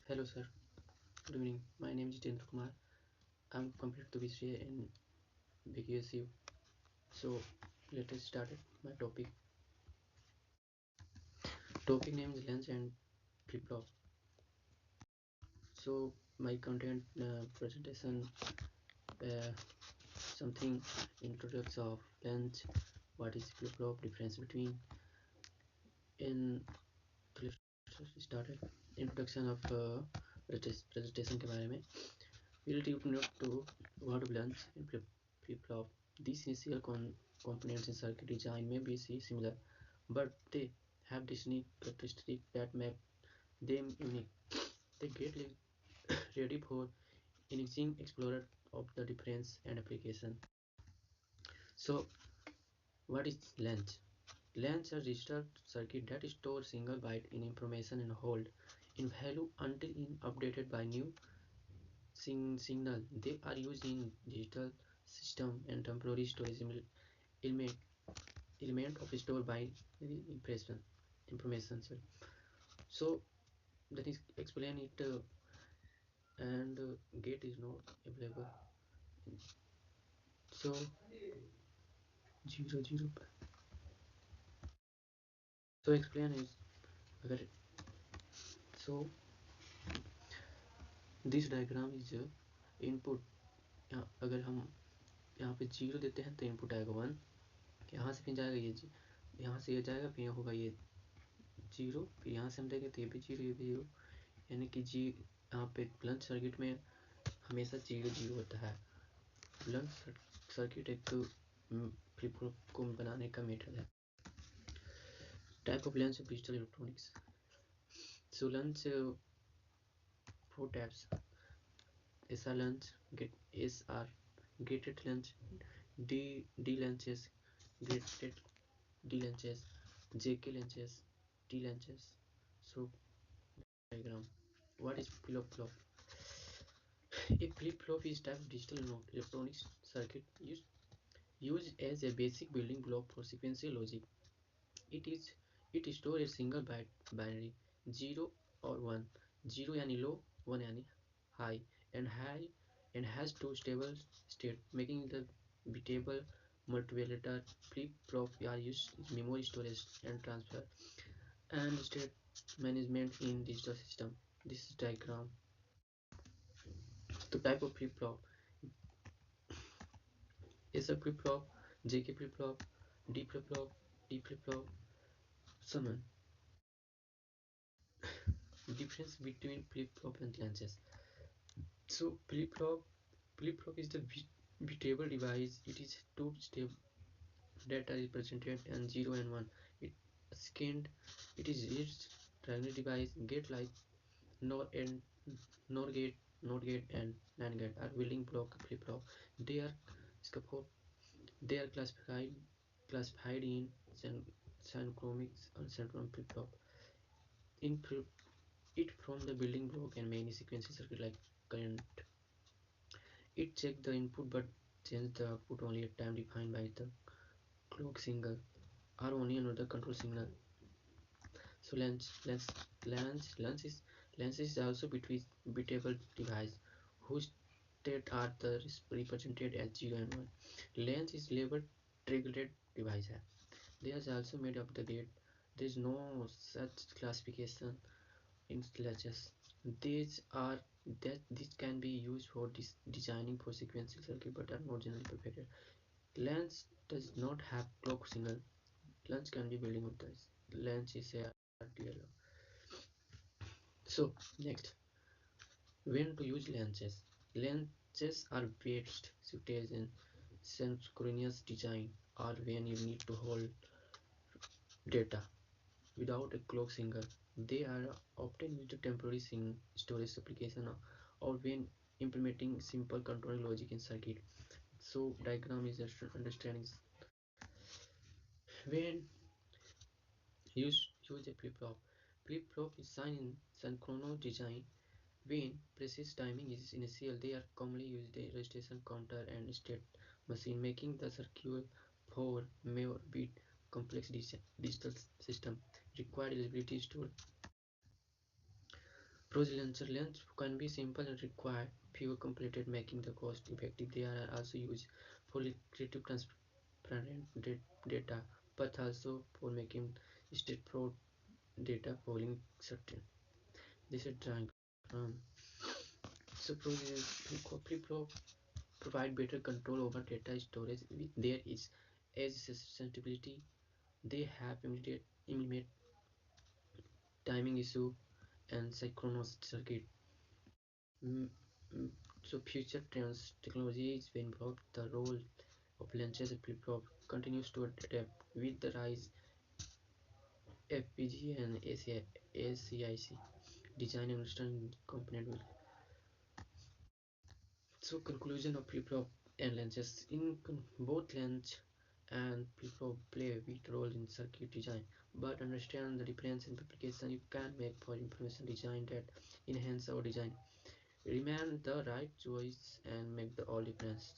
Hello, sir. Good evening. My name is Jitendra Kumar. I'm completed to BCA in BKSU. So let us start my topic. Topic name is lens and flip flop. So my content presentation uh, something introduction of lens. What is flip flop? Difference between in started introduction of presentation के बारे में. We'll deep note to what lens and flip flop. These initial components in circuit design may be similar, but they have distinct characteristics that make them unique. They get ready for initial explorer of the difference and application. So, what is lens? Lens are digital circuit that store single byte in information and hold in value until in updated by new signal. They are used in digital system and temporary storage element element of store by information. Sorry. So that is explain it and gate is not available. So 0 0. So explain is अगर so this diagram is input. अगर हम यहाँ पे 0 देते हैं तो input आएगा 1. यहाँ से फिर जाएगा ये यहाँ से ये जाएगा फिर होगा ये 0. फिर यहाँ से हम देंगे तो ये भी 0 ये भी 0. यानी कि यहाँ पे ब्लंट सर्किट में हमेशा 0 होता है. ब्लंट सर्किट एक फ्लिप फ्लॉप को बनाने का मेथड है. Type of lens of digital electronics. So lens 4 types. SR lens, SR gated lens, D lenses, gated D lenses, JK lenses, T lenses. So diagram. What is flip flop? A flip flop is type of digital electronics circuit used as a basic building block for sequential logic. It stores a single binary 0 or 1. 0 यानी low, 1 यानी high, and has two stable states, making the beatable multivalidator. Flip flop are used in memory storage and transfer and state management in digital system. This is diagram. The type of flip flop is a flip flop, JK flip flop, D flip flop, D flip flop, summon. Difference between flip flop and lenses. So flip flop is the beatable device. It is two step data is presented and 0 and 1. It second it is its primary device. Gate like NOR and NOR gate, NOT gate and NAND gate are building block flip flop. They are scaffold. They are classified in synchromics and central flip flop. In it from the building block and many sequential circuit like current. It check the input but change the output only at time defined by the clock signal or only another control signal. So lens is also beatable device whose state are the represented as 0 and 1. Lens is labeled regulated device है. They are also made of the gate. There is no such classification in latches. These are that this can be used for designing for sequential circuit but are not generally prepared. Lens does not have clock signal. Lens can be building of this. Lens is a RTL. So next, when to use lenses. Lenses are best suited in synchronous design or when you need to hold data without a clock signal. They are often used to temporary storage application or when implementing simple control logic in circuit. So diagram is just understanding when use a flip flop. Flip flop is signed in synchronous design. When precise timing is initial, they are commonly used in registration counter and state machine, making the circuit for more bit complex digital system required ability to Pros lens can be simple and require fewer completed, making the cost effective. They are also used for creative transparent data, but also for making straightforward data following certain. This is diagram. So pros is Pro provide better control over data storage. There is edge sensitivity. They have immediate timing issue and synchronous circuit. Mm, mm, So future trends technologies will involve the role of lenses flip-flop continues to adapt with the rise FPG and ACIC design and understanding component will. So conclusion of flip-flop and lenses both lens and flip-flop play a big role in circuit design, but understand the difference in application you can make for information design that enhance our design. Remain the right choice and make the all difference.